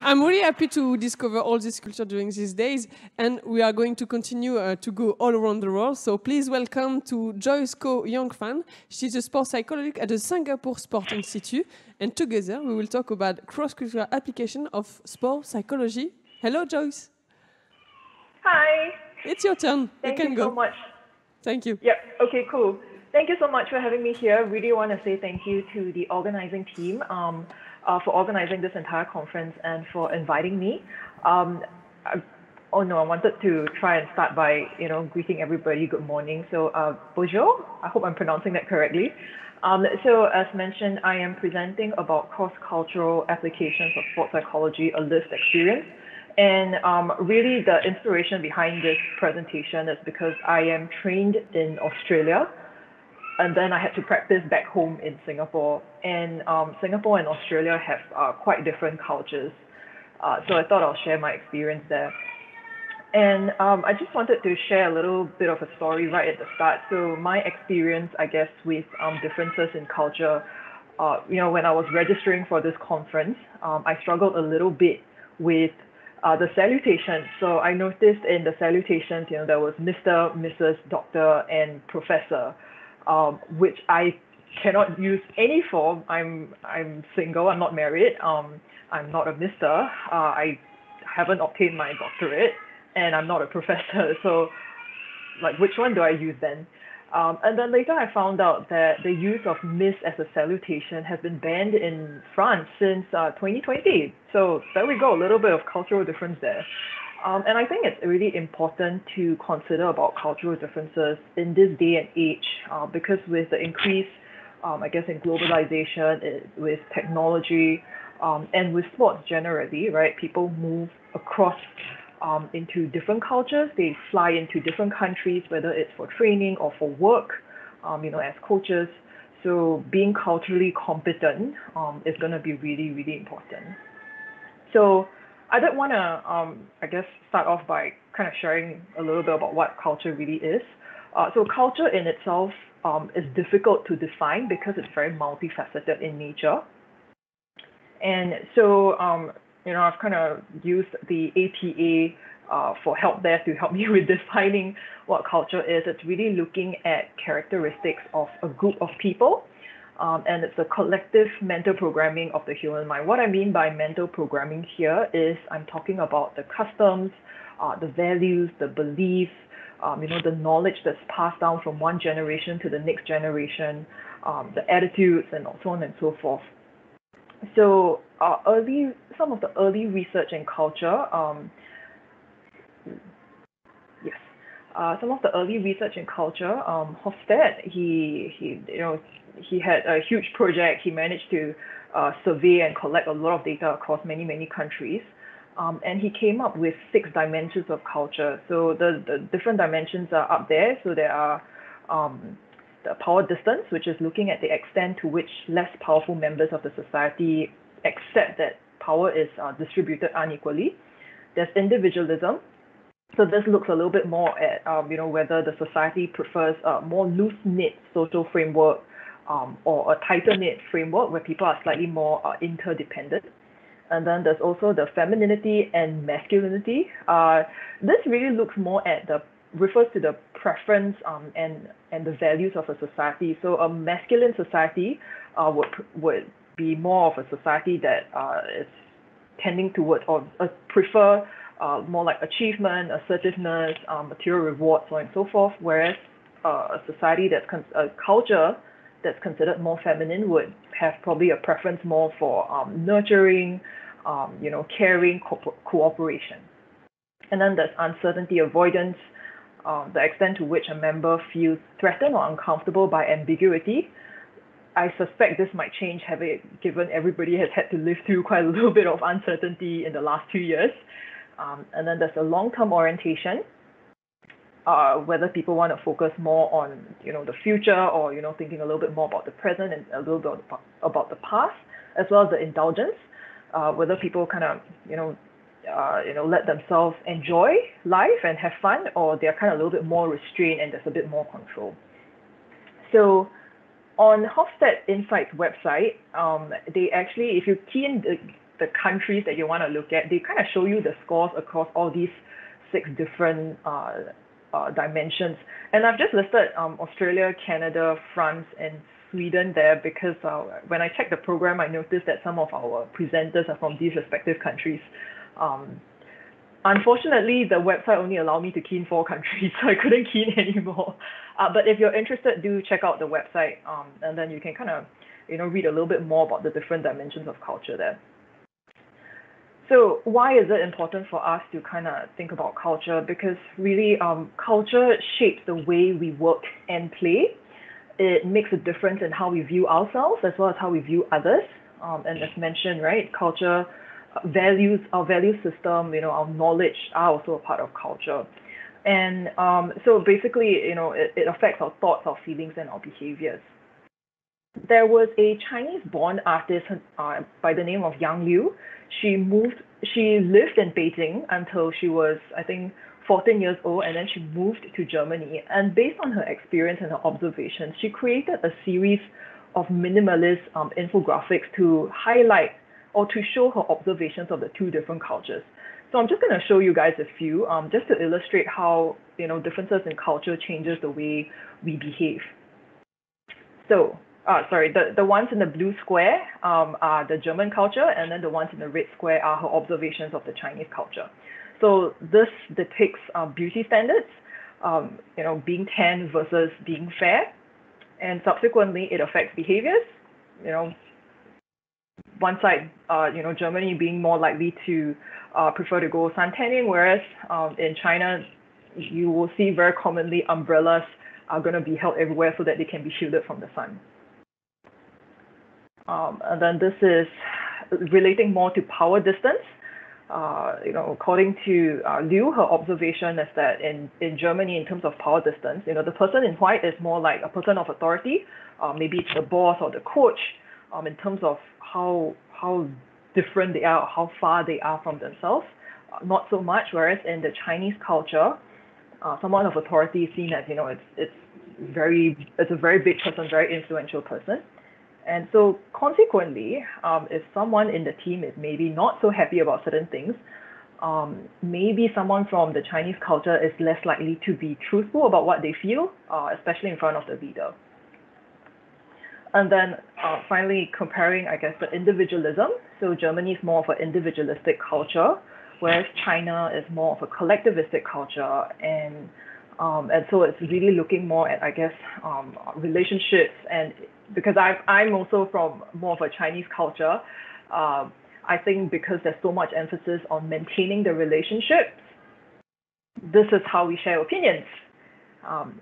I'm really happy to discover all this culture during these days, and we are going to continue to go all around the world. So please welcome to Joyce Koh Yanfang. She's a sports psychologist at the Singapore Sport Institute, and together we will talk about cross-cultural application of sport psychology. Hello, Joyce. Hi. It's your turn. Thank you you can so go. much. Thank you. Yep. Okay, cool. Thank you so much for having me here. Really want to say thank you to the organizing team for organizing this entire conference and for inviting me. I wanted to try and start by, greeting everybody. Good morning. So, bonjour. I hope I'm pronouncing that correctly. So, as mentioned, I am presenting about cross-cultural applications of sports psychology, a lived experience. And really, the inspiration behind this presentation is because I am trained in Australia, and then I had to practice back home in Singapore. And Singapore and Australia have quite different cultures. So I thought I'll share my experience there. And I just wanted to share a little bit of a story right at the start. So my experience, I guess, with differences in culture, when I was registering for this conference, I struggled a little bit with the salutations. So I noticed in the salutations, there was Mr., Mrs., Doctor, and Professor, which I cannot use any form. I'm single. I'm not married. I'm not a Mr. I haven't obtained my doctorate, and I'm not a professor. So, which one do I use then? And then later I found out that the use of Miss as a salutation has been banned in France since 2020. So there we go, a little bit of cultural difference there. And I think it's really important to consider about cultural differences in this day and age, because with the increase, I guess, in globalization, with technology, and with sports generally, right? People move across into different cultures. They fly into different countries, whether it's for training or for work, as coaches. So being culturally competent is going to be really, really important. So I did want to, start off by kind of sharing a little bit about what culture really is. So culture in itself is difficult to define because it's very multifaceted in nature. And so, I've kind of used the APA for help there to help me with defining what culture is. It's really looking at characteristics of a group of people, and it's a collective mental programming of the human mind. What I mean by mental programming here is I'm talking about the customs, the values, the beliefs, the knowledge that's passed down from one generation to the next generation, the attitudes, and so on and so forth. So some of the early research in culture, some of the early research in culture, Hofstede, he had a huge project. He managed to survey and collect a lot of data across many, many countries. And he came up with 6 dimensions of culture. So the different dimensions are up there. So there are the power distance, which is looking at the extent to which less powerful members of the society accept that power is distributed unequally. There's individualism. So this looks a little bit more at whether the society prefers a more loose-knit social framework or a tighter-knit framework where people are slightly more interdependent. And then there's also the femininity and masculinity. This really looks more at refers to the preference and the values of a society. So a masculine society would be more of a society that is tending towards or prefer more like achievement, assertiveness, material rewards, so on and so forth. Whereas a society a culture that's considered more feminine would have probably a preference more for nurturing, caring, cooperation. And then there's uncertainty avoidance, the extent to which a member feels threatened or uncomfortable by ambiguity. I suspect this might change, given everybody has had to live through quite a little bit of uncertainty in the last 2 years. And then there's a long-term orientation, whether people want to focus more on, the future or, thinking a little bit more about the present and a little bit about the past, as well as the indulgence, whether people kind of, let themselves enjoy life and have fun, or they're kind of a little bit more restrained and there's a bit more control. So on Hofstede Insights website, they actually, if you key in the countries that you want to look at, they kind of show you the scores across all these 6 different dimensions. And I've just listed Australia, Canada, France, and Sweden there because when I checked the program, I noticed that some of our presenters are from these respective countries. Unfortunately, the website only allowed me to key in 4 countries, so I couldn't key in anymore. But if you're interested, do check out the website, and then you can kind of, read a little bit more about the different dimensions of culture there. So why is it important for us to kind of think about culture? Because really, culture shapes the way we work and play. It makes a difference in how we view ourselves as well as how we view others. And as mentioned, right, culture values, our value system, our knowledge are also a part of culture. And so basically, it affects our thoughts, our feelings, and our behaviors. There was a Chinese-born artist by the name of Yang Liu. She lived in Beijing until she was, I think, 14 years old, and then she moved to Germany. And based on her experience and her observations, she created a series of minimalist infographics to highlight or to show her observations of the 2 different cultures. So I'm just going to show you guys a few, just to illustrate how differences in culture changes the way we behave. So, sorry, the ones in the blue square are the German culture, and then the ones in the red square are her observations of the Chinese culture. So this depicts beauty standards, being tan versus being fair, and subsequently it affects behaviors. One side, Germany being more likely to prefer to go sun tanning, whereas in China, you will see very commonly umbrellas are going to be held everywhere so that they can be shielded from the sun. And then this is relating more to power distance. According to Liu, her observation is that in Germany, in terms of power distance, the person in white is more like a person of authority. Maybe it's the boss or the coach. In terms of how different they are, or how far they are from themselves, not so much. Whereas in the Chinese culture, someone of authority is seen as it's a very big person, very influential person. And so consequently, if someone in the team is maybe not so happy about certain things, maybe someone from the Chinese culture is less likely to be truthful about what they feel, especially in front of the leader. And then finally, comparing, I guess, the individualism. So Germany is more of an individualistic culture, whereas China is more of a collectivistic culture. And so it's really looking more at, I guess, relationships. And because I'm also from more of a Chinese culture, I think because there's so much emphasis on maintaining the relationships, this is how we share opinions.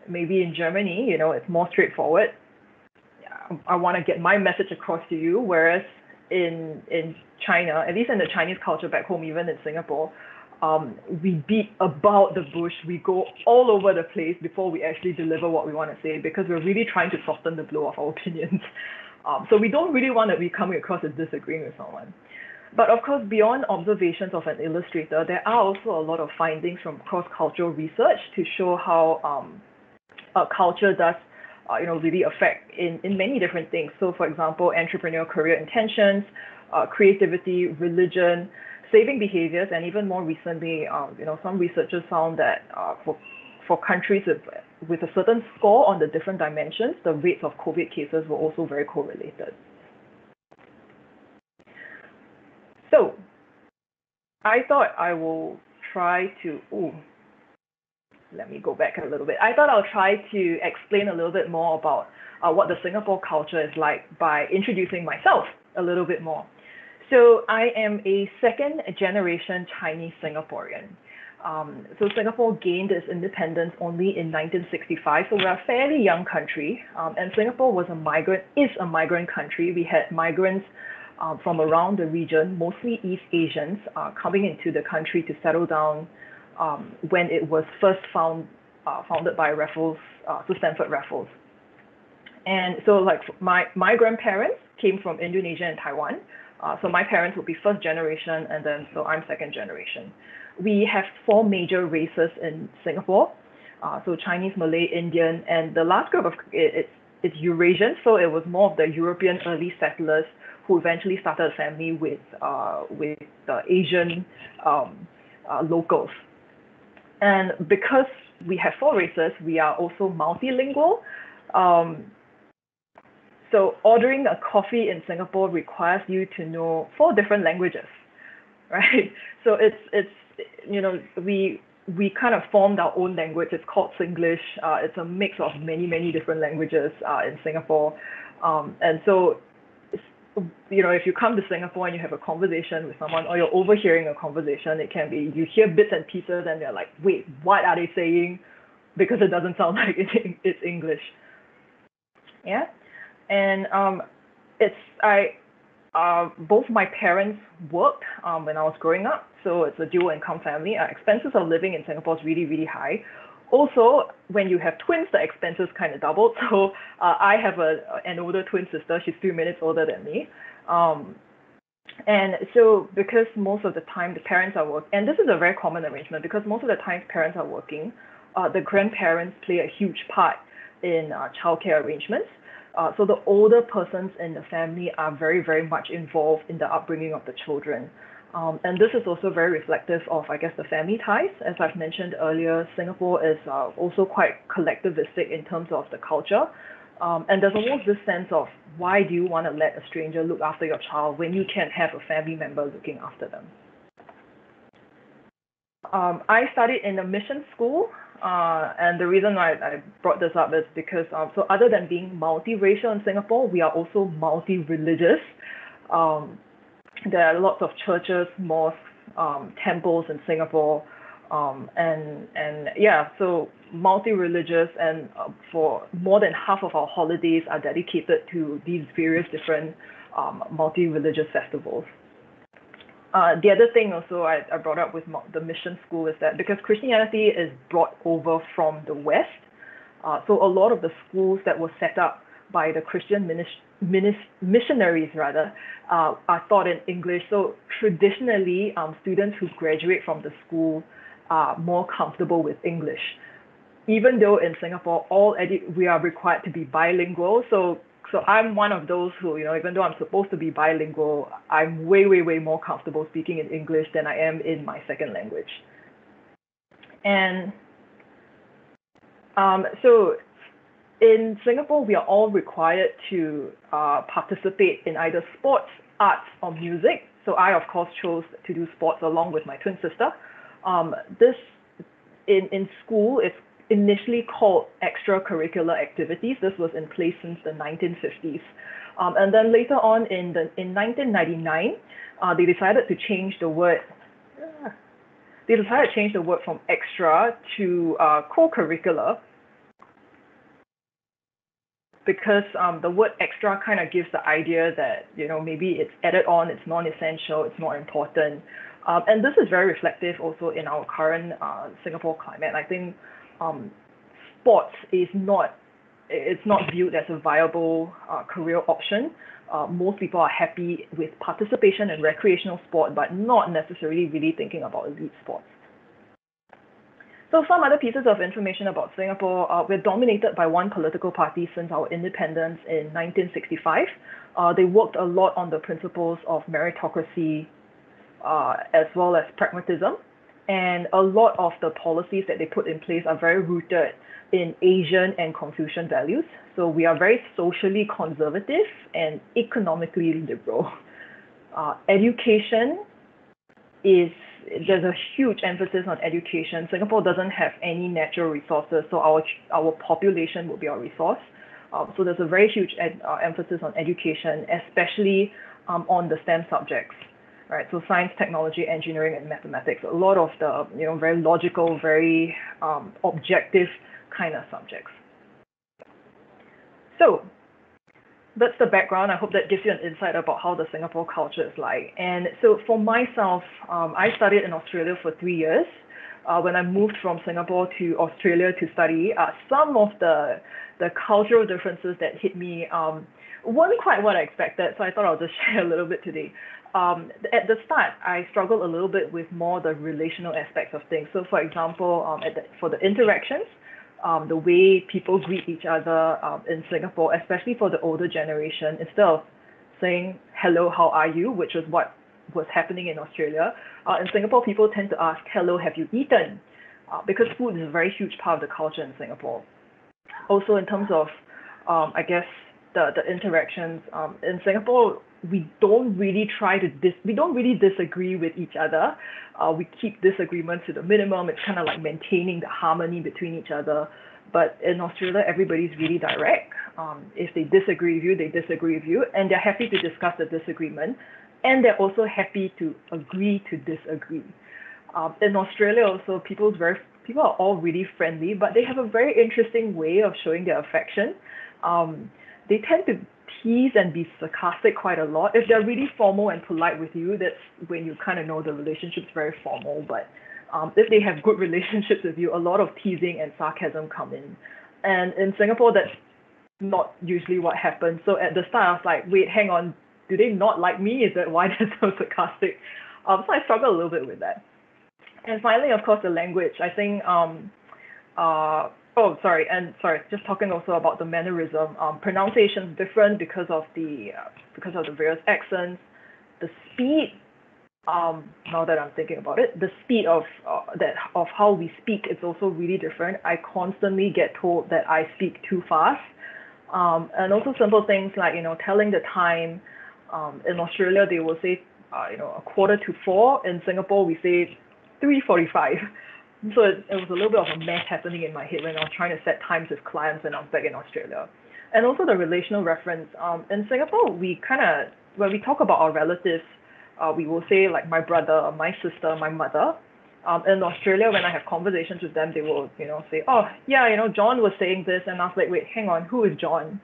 Maybe in Germany, it's more straightforward. I want to get my message across to you, whereas in China, at least in the Chinese culture back home, even in Singapore, we beat about the bush. We go all over the place before we actually deliver what we want to say, because we're really trying to soften the blow of our opinions. So we don't really want to be coming across as disagreeing with someone. But of course, beyond observations of an illustrator, there are also a lot of findings from cross-cultural research to show how culture does really affect in many different things. So for example, entrepreneurial career intentions, creativity, religion, saving behaviors, and even more recently, some researchers found that for countries with a certain score on the different dimensions, the rates of COVID cases were also very correlated. So I thought I will try to, let me go back a little bit. I thought I'll try to explain a little bit more about what the Singapore culture is like by introducing myself a little bit more. So I am a second-generation Chinese Singaporean. So Singapore gained its independence only in 1965, so we're a fairly young country. And Singapore is a migrant country. We had migrants from around the region, mostly East Asians, coming into the country to settle down when it was first founded by Raffles, so Stanford Raffles. And so like my grandparents came from Indonesia and Taiwan. So my parents would be first generation, and then so I'm second generation. We have 4 major races in Singapore. So Chinese, Malay, Indian, and the last group it's Eurasian, so it was more of the European early settlers who eventually started a family with Asian locals. And because we have 4 races, we are also multilingual. So ordering a coffee in Singapore requires you to know 4 different languages, right? So it's we kind of formed our own language. It's called Singlish. It's a mix of many different languages in Singapore. And so, if you come to Singapore and you have a conversation with someone, or you're overhearing a conversation, it can be you hear bits and pieces and they're like, wait, what are they saying? Because it doesn't sound like it's English. Yeah. And both my parents worked when I was growing up, so it's a dual income family. Expenses of living in Singapore is really high. Also, when you have twins, the expenses kind of doubled. So I have an older twin sister. She's 3 minutes older than me. And so because most of the time the parents are working, and this is a very common arrangement, because most of the time parents are working, the grandparents play a huge part in childcare arrangements. So the older persons in the family are very much involved in the upbringing of the children. And this is also very reflective of, I guess, the family ties. As I've mentioned earlier, Singapore is also quite collectivistic in terms of the culture. And there's almost this sense of, why do you want to let a stranger look after your child when you can have a family member looking after them? I studied in a mission school. And the reason why I brought this up is because, so other than being multiracial in Singapore, we are also multi-religious. There are lots of churches, mosques, temples in Singapore, and yeah, so multi-religious, and for more than half of our holidays are dedicated to these various different multi-religious festivals. The other thing also I brought up with the mission school is that because Christianity is brought over from the West, so a lot of the schools that were set up by the Christian missionaries are taught in English. So traditionally, students who graduate from the school are more comfortable with English. Even though in Singapore, we are required to be bilingual. So I'm one of those who, even though I'm supposed to be bilingual, I'm way more comfortable speaking in English than I am in my second language. And so in Singapore, we are all required to participate in either sports, arts, or music. So I, of course, chose to do sports along with my twin sister. This, in school, it's initially called Extracurricular Activities. This was in place since the 1950s. And then later on in 1999, they decided to change the word. They decided to change the word from extra to co-curricular, because the word extra kind of gives the idea that, maybe it's added on, it's non-essential, it's not important. And this is very reflective also in our current Singapore climate. I think sports is not viewed as a viable career option. Most people are happy with participation in recreational sport, but not necessarily really thinking about elite sports. So some other pieces of information about Singapore, we're dominated by one political party since our independence in 1965. They worked a lot on the principles of meritocracy as well as pragmatism. And a lot of the policies that they put in place are very rooted in Asian and Confucian values. So we are very socially conservative and economically liberal. Education there's a huge emphasis on education. Singapore doesn't have any natural resources, so our population will be our resource. So there's a very huge emphasis on education, especially on the STEM subjects. Right, so science, technology, engineering, and mathematics. A lot of the very logical, very objective kind of subjects. So that's the background. I hope that gives you an insight about how the Singapore culture is like. And so for myself, I studied in Australia for 3 years. When I moved from Singapore to Australia to study, some of the cultural differences that hit me weren't quite what I expected. So I thought I'll just share a little bit today. At the start, I struggled a little bit with more the relational aspects of things. So for example, for the interactions, the way people greet each other in Singapore, especially for the older generation, instead of saying hello, how are you, which was what was happening in Australia. In Singapore, people tend to ask, hello, have you eaten? Because food is a very huge part of the culture in Singapore. Also, in terms of, I guess, the interactions in Singapore, we don't really disagree with each other. We keep disagreements to the minimum. It's kind of like maintaining the harmony between each other. But in Australia, everybody's really direct. If they disagree with you, they disagree with you, and they're happy to discuss the disagreement. And they're also happy to agree to disagree. In Australia also, people are all really friendly, but they have a very interesting way of showing their affection. They tend to tease and be sarcastic quite a lot. If they're really formal and polite with you, that's when you kind of know the relationship's very formal. But if they have good relationships with you, a lot of teasing and sarcasm come in. And in Singapore, that's not usually what happens. So at the start, I was like, wait, hang on, do they not like me? Is that why they're so sarcastic? So I struggle a little bit with that. And finally, of course, the language. I think, just talking also about the mannerism. Pronunciation is different because of the various accents. The speed, now that I'm thinking about it, the speed of how we speak is also really different. I constantly get told that I speak too fast. And also simple things like, telling the time. In Australia, they will say, 4:45. In Singapore, we say 3:45. So it was a little bit of a mess happening in my head when I was trying to set times with clients when I was back in Australia. And also the relational reference. In Singapore, when we talk about our relatives, we will say like my brother, my sister, my mother. In Australia, when I have conversations with them, they will, say, oh, yeah, John was saying this. And I was like, wait, hang on, who is John?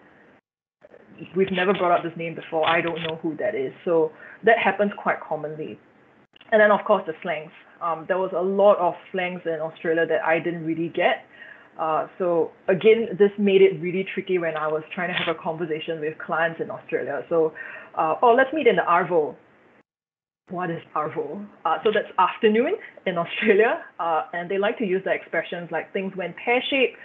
We've never brought up this name before. I don't know who that is. So that happens quite commonly. And then, of course, the slangs. There was a lot of slangs in Australia that I didn't really get. So again, this made it really tricky when I was trying to have a conversation with clients in Australia. So, let's meet in the Arvo. What is Arvo? So that's afternoon in Australia. And they like to use the expressions like things went pear-shaped,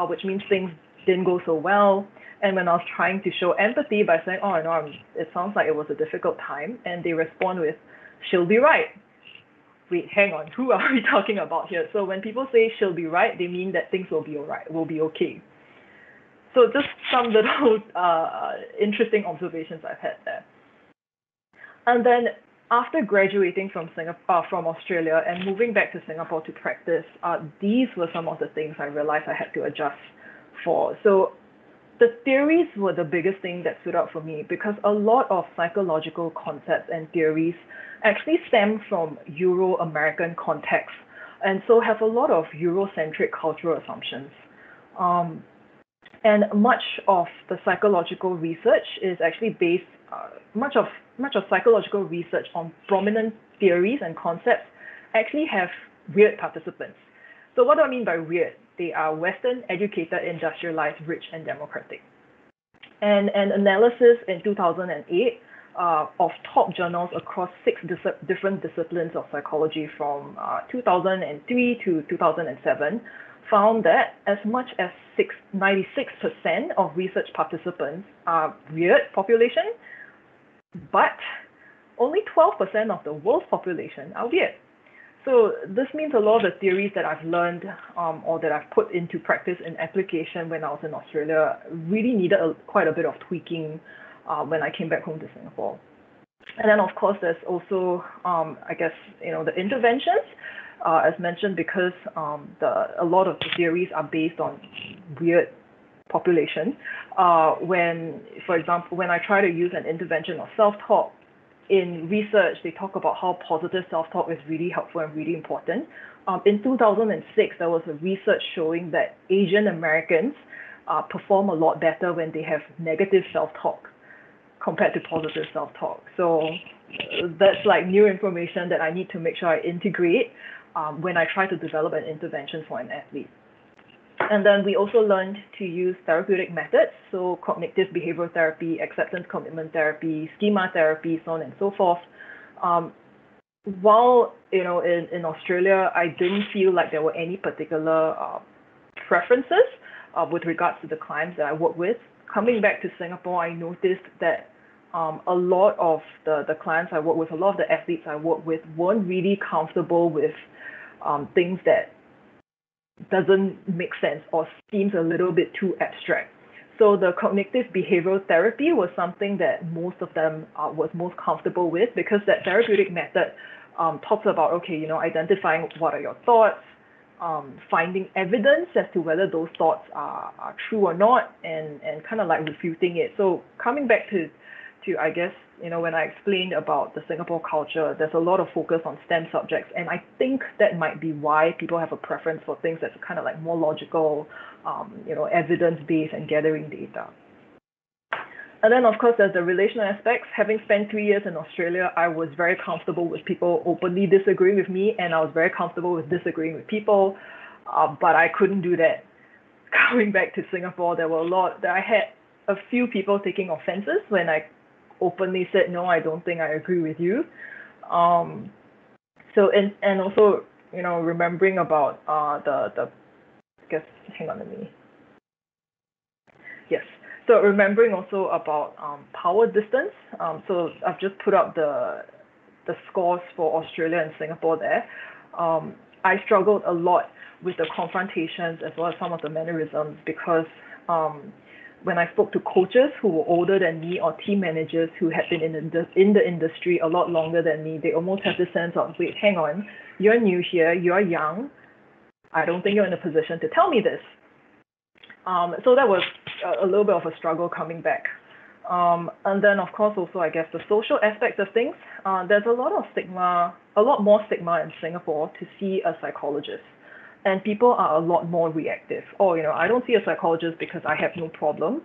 which means things didn't go so well. And when I was trying to show empathy by saying, oh, no, it sounds like it was a difficult time, and they respond with, she'll be right. Wait, hang on, who are we talking about here? So when people say she'll be right, they mean that things will be all right, will be okay. So just some little interesting observations I've had there. And then after graduating from Australia and moving back to Singapore to practice, these were some of the things I realized I had to adjust for. So the theories were the biggest thing that stood out for me because a lot of psychological concepts and theories actually stem from Euro-American contexts and so have a lot of Eurocentric cultural assumptions. And much of the psychological research is actually based, much of psychological research on prominent theories and concepts actually have weird participants. So what do I mean by weird? They are Western, educated, industrialized, rich, and democratic. And an analysis in 2008 of top journals across 6 different disciplines of psychology from 2003 to 2007 found that as much as 96% of research participants are weird population, but only 12% of the world's population are weird. So this means a lot of the theories that I've learned or that I've put into practice in application when I was in Australia really needed quite a bit of tweaking when I came back home to Singapore. And then, of course, there's also, the interventions, as mentioned, because a lot of the theories are based on weird population. For example, when I try to use an intervention of self-talk, in research, they talk about how positive self-talk is really helpful and really important. In 2006, there was a research showing that Asian Americans perform a lot better when they have negative self-talk compared to positive self-talk. So that's like new information that I need to make sure I integrate when I try to develop an intervention for an athlete. And then we also learned to use therapeutic methods, so cognitive behavioral therapy, acceptance commitment therapy, schema therapy, so on and so forth. While in Australia, I didn't feel like there were any particular preferences with regards to the clients that I work with. Coming back to Singapore, I noticed that a lot of the clients I work with, a lot of the athletes I work with weren't really comfortable with things that doesn't make sense or seems a little bit too abstract. So the cognitive behavioral therapy was something that most of them was most comfortable with, because that therapeutic method talks about, okay, identifying what are your thoughts, finding evidence as to whether those thoughts are true or not, and kind of like refuting it. So coming back to I guess, when I explained about the Singapore culture, there's a lot of focus on STEM subjects, and I think that might be why people have a preference for things that's kind of like more logical, evidence-based and gathering data. And then, of course, there's the relational aspects. Having spent 3 years in Australia, I was very comfortable with people openly disagreeing with me, and I was very comfortable with disagreeing with people, but I couldn't do that. Coming back to Singapore, I had a few people taking offenses when I openly said, no, I don't think I agree with you. So, and also, remembering about hang on a minute. Yes. So remembering also about power distance. So I've just put up the scores for Australia and Singapore there. I struggled a lot with the confrontations as well as some of the mannerisms, because when I spoke to coaches who were older than me, or team managers who had been in the industry a lot longer than me, they almost have this sense of, wait, hang on, you're new here, you're young, I don't think you're in a position to tell me this. So that was a little bit of a struggle coming back. And then, of course, also, I guess, the social aspects of things. There's a lot more stigma in Singapore to see a psychologist. And people are a lot more reactive. Oh, I don't see a psychologist because I have no problem.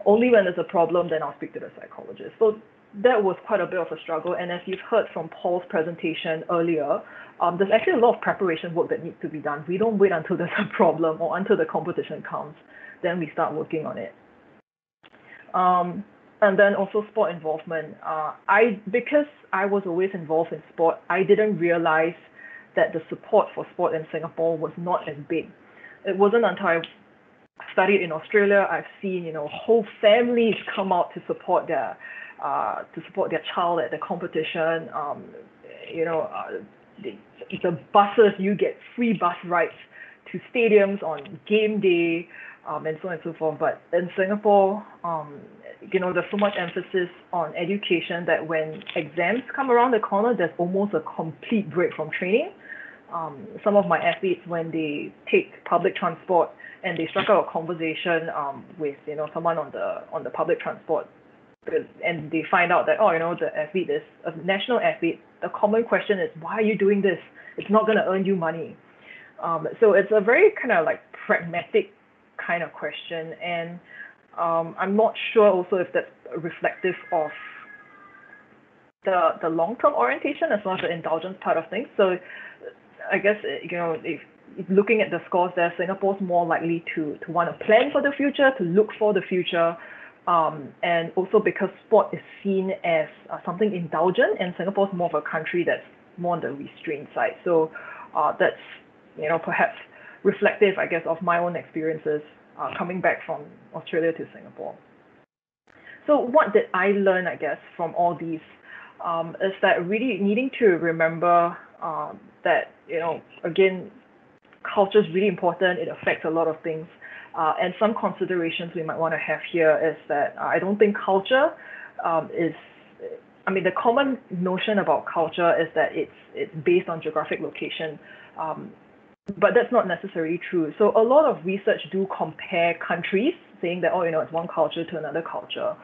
Only when there's a problem, then I'll speak to the psychologist. So that was quite a bit of a struggle. And as you've heard from Paul's presentation earlier, there's actually a lot of preparation work that needs to be done. We don't wait until there's a problem or until the competition comes, then we start working on it. And then also sport involvement. Because I was always involved in sport, I didn't realize that the support for sport in Singapore was not as big. It wasn't until I studied in Australia, I've seen, whole families come out to support their child at the competition. The buses, you get free bus rides to stadiums on game day, and so on and so forth. But in Singapore, there's so much emphasis on education that when exams come around the corner, there's almost a complete break from training. Some of my athletes, when they take public transport and they strike out a conversation with someone on the public transport, and they find out that the athlete is a national athlete, the common question is, why are you doing this? It's not going to earn you money. So it's a very kind of like pragmatic kind of question, and I'm not sure also if that's reflective of the long-term orientation as well as the indulgence part of things. So I guess if looking at the scores there, Singapore's more likely to want to plan for the future, to look for the future, and also because sport is seen as something indulgent, and Singapore's more of a country that's more on the restrained side. So that's perhaps reflective, I guess, of my own experiences coming back from Australia to Singapore. So what did I learn, I guess, from all these is that really needing to remember that, again, culture is really important. It affects a lot of things. And some considerations we might want to have here is that I don't think culture the common notion about culture is that it's based on geographic location. But that's not necessarily true. So a lot of research do compare countries, saying that, it's one culture to another culture.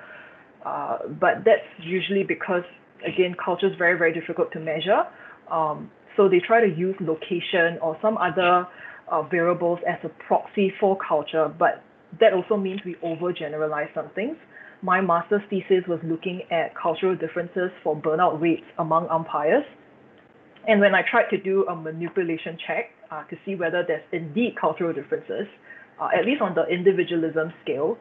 But that's usually because, again, culture is very, very difficult to measure. So they try to use location or some other variables as a proxy for culture, but that also means we overgeneralize some things. My master's thesis was looking at cultural differences for burnout rates among umpires. And when I tried to do a manipulation check to see whether there's indeed cultural differences, at least on the individualism scale,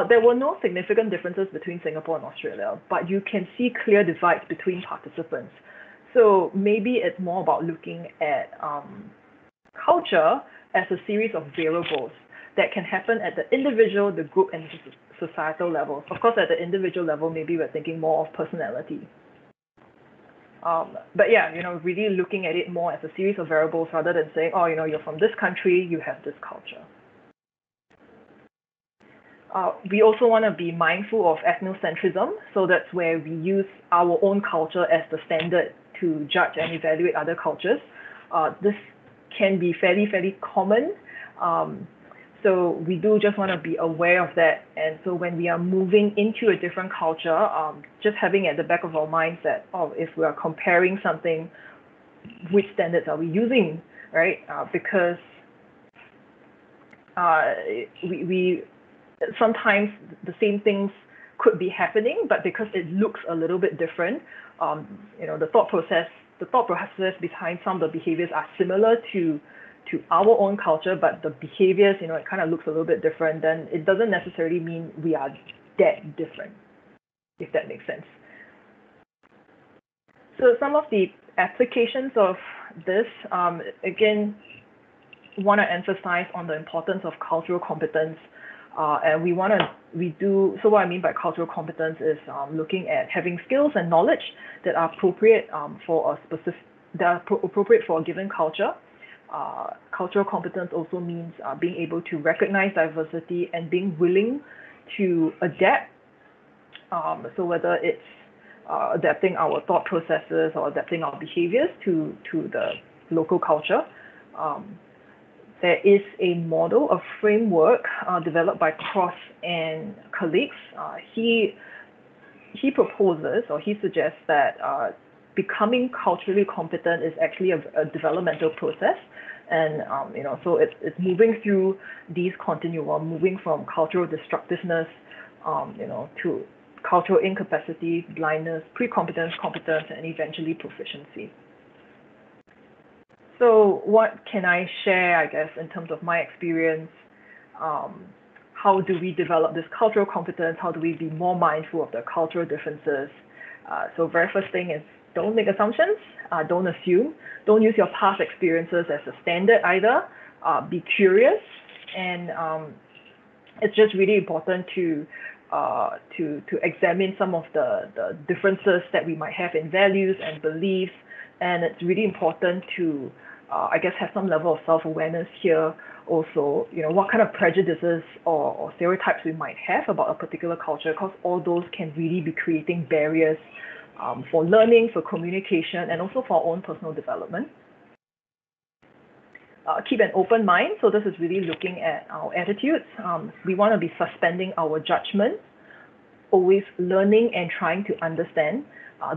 there were no significant differences between Singapore and Australia, but you can see clear divides between participants. So maybe it's more about looking at culture as a series of variables that can happen at the individual, the group, and societal levels. Of course, at the individual level, maybe we're thinking more of personality. But yeah, really looking at it more as a series of variables rather than saying, oh, you're from this country, you have this culture. We also want to be mindful of ethnocentrism. So that's where we use our own culture as the standard to judge and evaluate other cultures. This can be fairly common. So we do just want to be aware of that. And so when we are moving into a different culture, just having at the back of our minds that, oh, if we are comparing something, which standards are we using, right? Because we sometimes the same things could be happening, but because it looks a little bit different, the thought process behind some of the behaviors are similar to our own culture, but the behaviors, it kind of looks a little bit different, then it doesn't necessarily mean we are that different, if that makes sense. So some of the applications of this, again, want to emphasize on the importance of cultural competence. And so what I mean by cultural competence is looking at having skills and knowledge that are appropriate for a given culture. Cultural competence also means being able to recognize diversity and being willing to adapt. So whether it's adapting our thought processes or adapting our behaviors to the local culture. There is a model, a framework developed by Cross and colleagues. He proposes, or he suggests that becoming culturally competent is actually a developmental process. And so it's moving through these continuum, moving from cultural destructiveness, to cultural incapacity, blindness, pre-competence, competence, and eventually proficiency. So what can I share, I guess, in terms of my experience? How do we develop this cultural competence? How do we be more mindful of the cultural differences? So very first thing is don't make assumptions, don't assume, don't use your past experiences as a standard either. Be curious, and it's just really important to examine some of the differences that we might have in values and beliefs, and it's really important to I guess have some level of self-awareness here also, what kind of prejudices or stereotypes we might have about a particular culture, because all those can really be creating barriers for learning, for communication, and also for our own personal development. Keep an open mind. So this is really looking at our attitudes. We want to be suspending our judgment, always learning and trying to understand,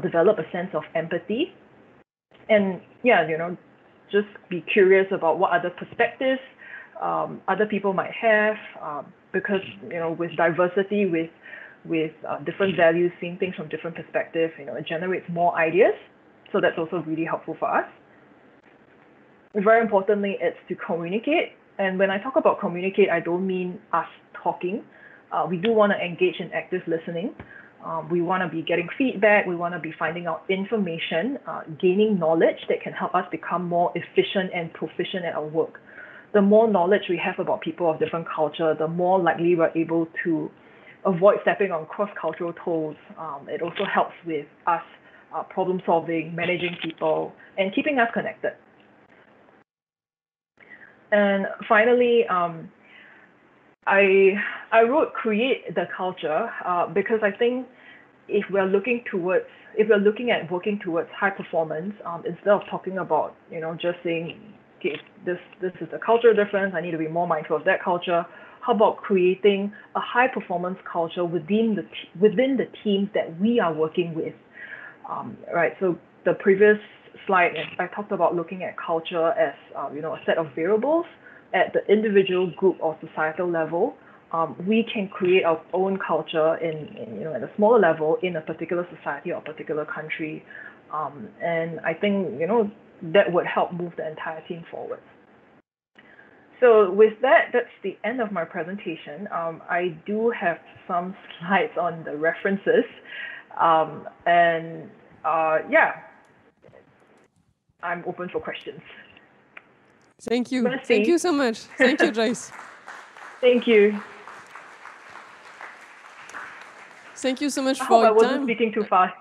develop a sense of empathy. And yeah, just be curious about what other perspectives other people might have, because with diversity, with different values, seeing things from different perspectives, it generates more ideas. So that's also really helpful for us. Very importantly, it's to communicate. And when I talk about communicate, I don't mean us talking. We do want to engage in active listening. We want to be getting feedback. We want to be finding out information, gaining knowledge that can help us become more efficient and proficient at our work. The more knowledge we have about people of different culture, the more likely we're able to avoid stepping on cross-cultural toes. It also helps with us problem solving, managing people, and keeping us connected. And finally, I wrote create the culture because I think if we're looking at working towards high performance, instead of talking about just saying, okay, this is the cultural difference, I need to be more mindful of that culture. How about creating a high performance culture within the teams that we are working with, right? So the previous slide, I talked about looking at culture as a set of variables at the individual, group, or societal level. We can create our own culture at a smaller level in a particular society or a particular country, and I think that would help move the entire team forward. So with that, that's the end of my presentation. I do have some slides on the references, yeah, I'm open for questions. Thank you. Merci. Thank you so much. Thank you, Joyce. Thank you. Thank you so much I for hope I your wasn't time. speaking too fast.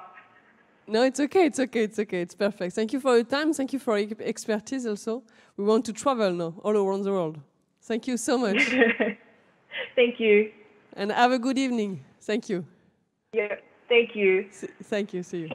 No, it's okay. It's okay. It's okay. It's perfect. Thank you for your time. Thank you for your expertise also. We want to travel now all around the world. Thank you so much. Thank you. And have a good evening. Thank you. Yeah, thank you. Thank you. See you.